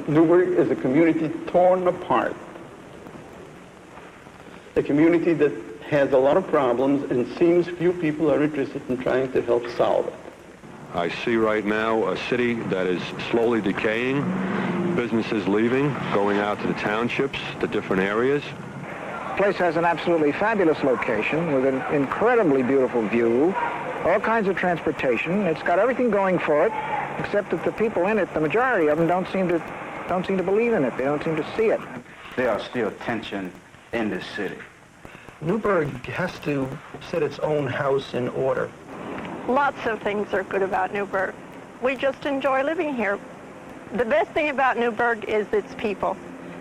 Newburgh is a community torn apart. A community that has a lot of problems and seems few people are interested in trying to help solve it. I see right now a city that is slowly decaying, businesses leaving, going out to the townships, the different areas. The place has an absolutely fabulous location with an incredibly beautiful view, all kinds of transportation. It's got everything going for it, except that the people in it, the majority of them, don't seem to believe in it. They don't seem to see it. There are still tension in this city. Newburgh has to set its own house in order. Lots of things are good about Newburgh. We just enjoy living here. The best thing about Newburgh is its people.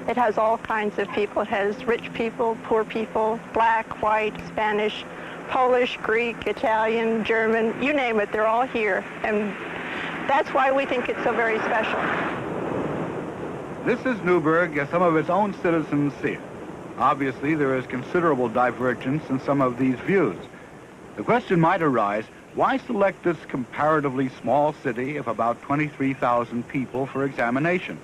It has all kinds of people. It has rich people, poor people, black, white, Spanish, Polish, Greek, Italian, German, you name it, they're all here. And that's why we think it's so very special. This is Newburgh as some of its own citizens see it. Obviously, there is considerable divergence in some of these views. The question might arise, why select this comparatively small city of about 23,000 people for examination?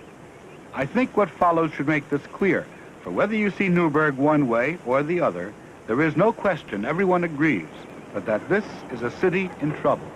I think what follows should make this clear. For whether you see Newburgh one way or the other, there is no question, everyone agrees, but that this is a city in trouble.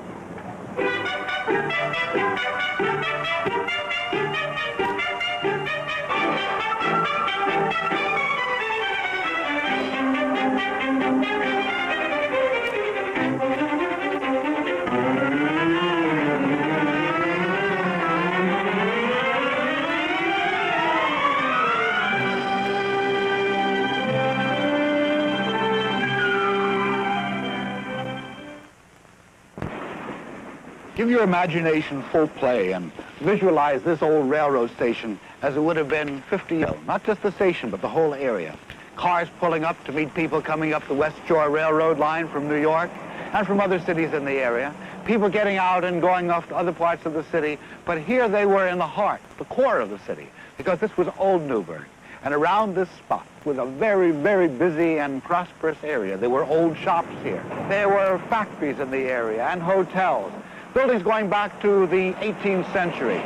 Give your imagination full play and visualize this old railroad station as it would have been 50 years ago. Not just the station, but the whole area. Cars pulling up to meet people coming up the West Shore Railroad line from New York and from other cities in the area. People getting out and going off to other parts of the city. But here they were in the heart, the core of the city, because this was old Newburgh. And around this spot was a very, very busy and prosperous area. There were old shops here. There were factories in the area and hotels. Buildings going back to the 18th century.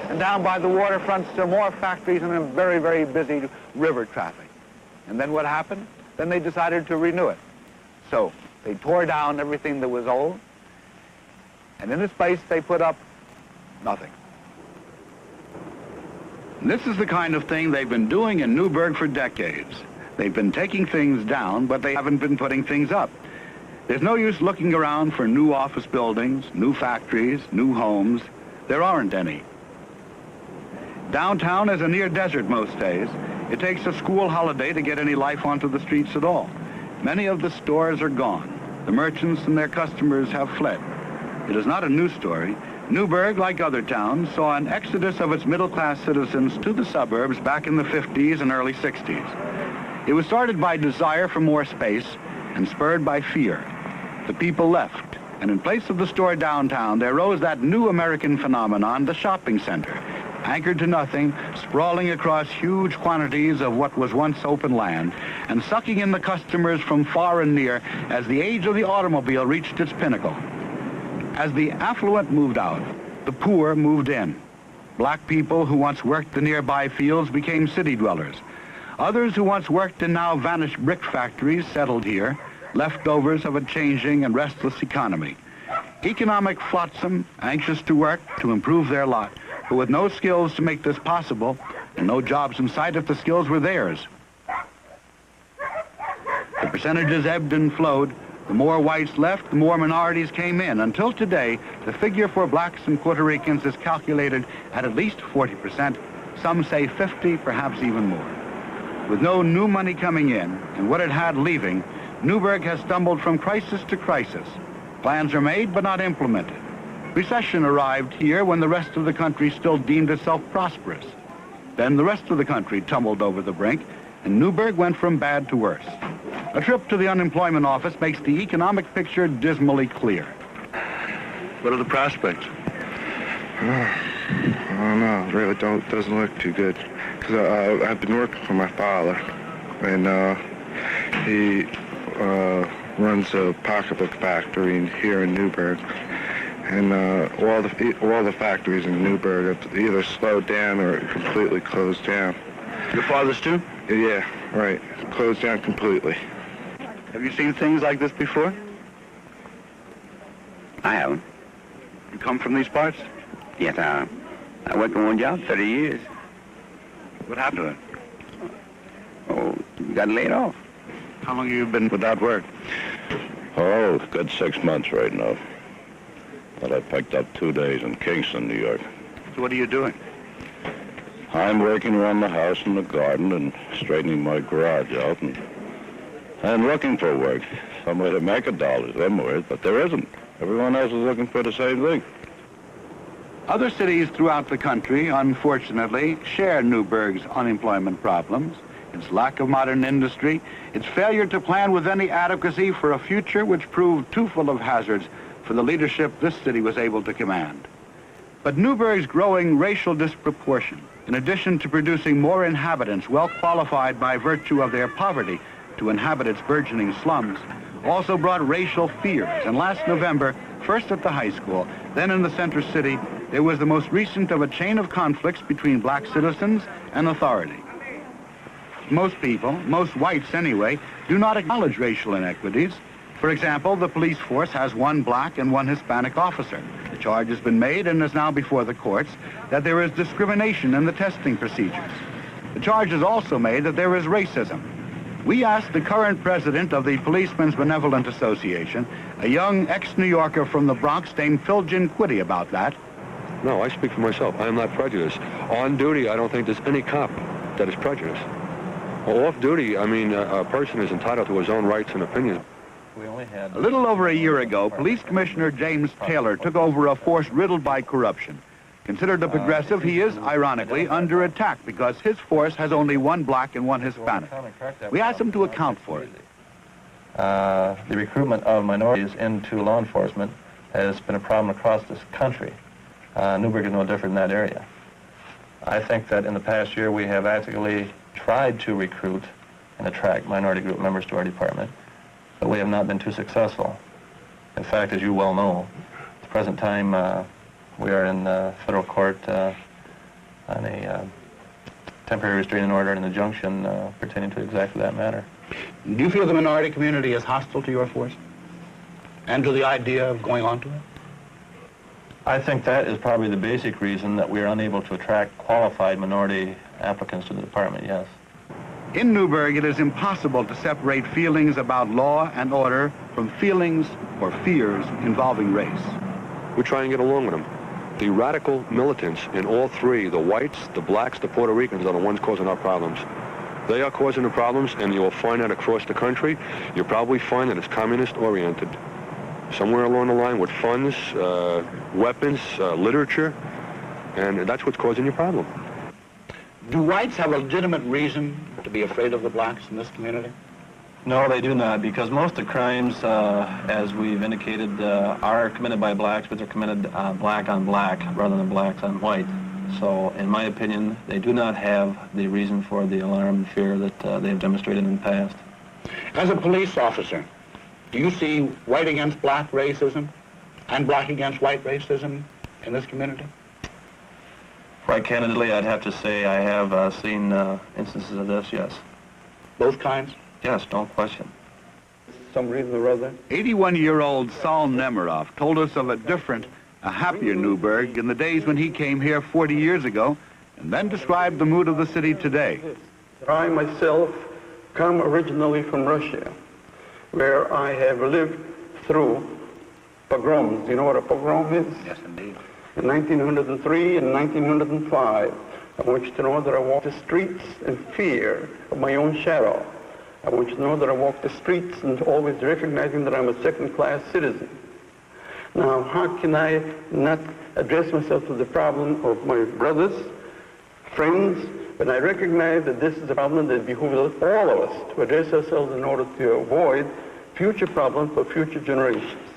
And down by the waterfront, still more factories and a very, very busy river traffic. And then what happened? Then they decided to renew it. So they tore down everything that was old, and in its place they put up nothing. This is the kind of thing they've been doing in Newburgh for decades. They've been taking things down, but they haven't been putting things up. There's no use looking around for new office buildings, new factories, new homes. There aren't any. Downtown is a near desert most days. It takes a school holiday to get any life onto the streets at all. Many of the stores are gone. The merchants and their customers have fled. It is not a new story. Newburgh, like other towns, saw an exodus of its middle-class citizens to the suburbs back in the 50s and early 60s. It was started by desire for more space and spurred by fear. The people left, and in place of the store downtown, there rose that new American phenomenon, the shopping center, anchored to nothing, sprawling across huge quantities of what was once open land, and sucking in the customers from far and near as the age of the automobile reached its pinnacle. As the affluent moved out, the poor moved in. Black people who once worked the nearby fields became city dwellers. Others who once worked in now vanished brick factories settled here, leftovers of a changing and restless economy. Economic flotsam, anxious to work, to improve their lot, but with no skills to make this possible, and no jobs in sight if the skills were theirs. The percentages ebbed and flowed. The more whites left, the more minorities came in. Until today, the figure for blacks and Puerto Ricans is calculated at least 40%. Some say 50, perhaps even more. With no new money coming in, and what it had leaving, Newburgh has stumbled from crisis to crisis. Plans are made, but not implemented. Recession arrived here when the rest of the country still deemed itself prosperous. Then the rest of the country tumbled over the brink, and Newburgh went from bad to worse. A trip to the unemployment office makes the economic picture dismally clear. What are the prospects? I don't know. It really doesn't look too good. Because I've been working for my father, and he runs a pocketbook factory here in Newburgh. and all the factories in Newburgh have either slowed down or completely closed down. Your father's too? Yeah, right. Closed down completely. Have you seen things like this before? I haven't. You come from these parts? Yes, I worked on one job 30 years. What happened to it? Oh, got laid off. How long have you been without work? Oh, good 6 months right now. But I picked up 2 days in Kingston, New York. So what are you doing? I'm working around the house and the garden and straightening my garage out and looking for work. Some way to make $1 somewhere, but there isn't. Everyone else is looking for the same thing. Other cities throughout the country, unfortunately, share Newburgh's unemployment problems, its lack of modern industry, its failure to plan with any adequacy for a future which proved too full of hazards for the leadership this city was able to command. But Newburgh's growing racial disproportion, in addition to producing more inhabitants well qualified by virtue of their poverty to inhabit its burgeoning slums, also brought racial fears. And last November, first at the high school, then in the center city, there was the most recent of a chain of conflicts between black citizens and authority. Most people, most whites anyway, do not acknowledge racial inequities. For example, the police force has one black and one Hispanic officer. The charge has been made and is now before the courts that there is discrimination in the testing procedures. The charge is also made that there is racism. We asked the current president of the Policemen's Benevolent Association, a young ex-New Yorker from the Bronx named Phil Ginquitty, about that. No, I speak for myself. I am not prejudiced. On duty, I don't think there's any cop that is prejudiced. Well, off duty, I mean, a person is entitled to his own rights and opinions. A little over a year ago, Police Commissioner James Taylor took over a force riddled by corruption. Considered a progressive, he is, ironically, under attack because his force has only one black and one Hispanic. We asked him to account for it. The recruitment of minorities into law enforcement has been a problem across this country. Newburgh is no different in that area. I think that in the past year we have actively tried to recruit and attract minority group members to our department, but we have not been too successful. In fact, as you well know, at the present time we are in federal court on a temporary restraining order and injunction pertaining to exactly that matter. Do you feel the minority community is hostile to your force and to the idea of going on to it? I think that is probably the basic reason that we are unable to attract qualified minority applicants to the department, yes. In Newburgh, it is impossible to separate feelings about law and order from feelings or fears involving race. We try and get along with them. The radical militants in all three, the whites, the blacks, the Puerto Ricans, are the ones causing our problems. They are causing the problems, and you will find that across the country. You'll probably find that it's communist-oriented. Somewhere along the line with funds, weapons, literature, and that's what's causing your problem. Do whites have a legitimate reason to be afraid of the blacks in this community? No, they do not, because most of the crimes, as we've indicated, are committed by blacks, but they're committed black on black rather than blacks on white. So, in my opinion, they do not have the reason for the alarm and fear that they have demonstrated in the past. As a police officer, do you see white against black racism and black against white racism in this community? Quite candidly, I'd have to say I have seen instances of this, yes. Both kinds? Yes, no question. Some reason or other. 81-year-old Saul Nemiroff told us of a different, a happier Newburgh in the days when he came here 40 years ago, and then described the mood of the city today. I myself come originally from Russia, where I have lived through pogroms. You know what a pogrom is? Yes, indeed. In 1903 and 1905, I want you to know that I walked the streets in fear of my own shadow. I want you to know that I walk the streets and always recognizing that I'm a second-class citizen. Now, how can I not address myself to the problem of my brothers, friends, when I recognize that this is a problem that behooves all of us to address ourselves in order to avoid future problems for future generations?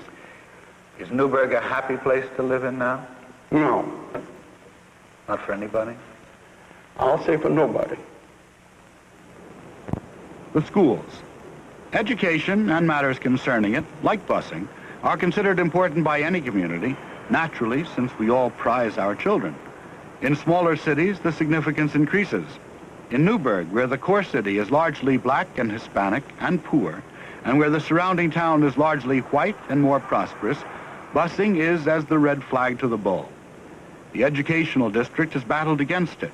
Is Newburgh a happy place to live in now? No. Not for anybody? I'll say for nobody. The schools. Education and matters concerning it, like busing, are considered important by any community, naturally, since we all prize our children. In smaller cities, the significance increases. In Newburgh, where the core city is largely black and Hispanic and poor, and where the surrounding town is largely white and more prosperous, busing is as the red flag to the bull. The educational district has battled against it.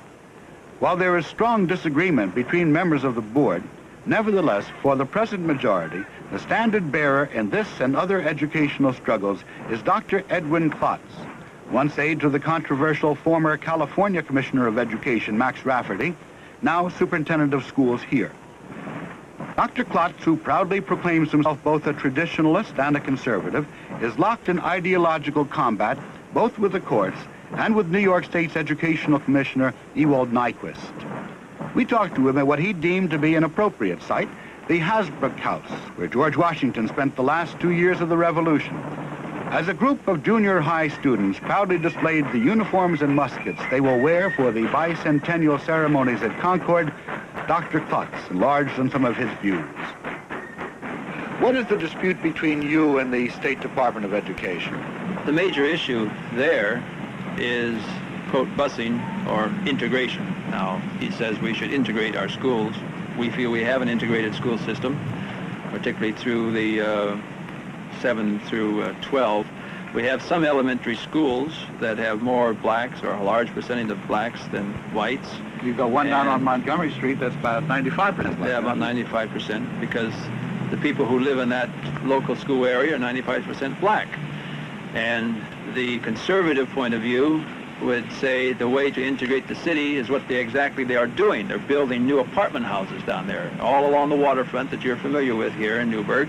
While there is strong disagreement between members of the board, nevertheless, for the present majority, the standard bearer in this and other educational struggles is Dr. Edwin Klotz, once aide to the controversial former California Commissioner of Education, Max Rafferty, now Superintendent of Schools here. Dr. Klotz, who proudly proclaims himself both a traditionalist and a conservative, is locked in ideological combat both with the courts and with New York State's Educational Commissioner, Ewald Nyquist. We talked to him at what he deemed to be an appropriate site, the Hasbrouck House, where George Washington spent the last 2 years of the Revolution. As a group of junior high students proudly displayed the uniforms and muskets they will wear for the bicentennial ceremonies at Concord, Dr. Klotz enlarged on some of his views. What is the dispute between you and the State Department of Education? The major issue there is, quote, busing or integration. Now, he says we should integrate our schools. We feel we have an integrated school system, particularly through the 7 through 12. We have some elementary schools that have more blacks, or a large percentage of blacks than whites. You've got one down on Montgomery Street that's about 95%. Yeah, about 95%, because the people who live in that local school area are 95% black. And the conservative point of view would say the way to integrate the city is what exactly they are doing. They're building new apartment houses down there, all along the waterfront that you're familiar with here in Newburgh.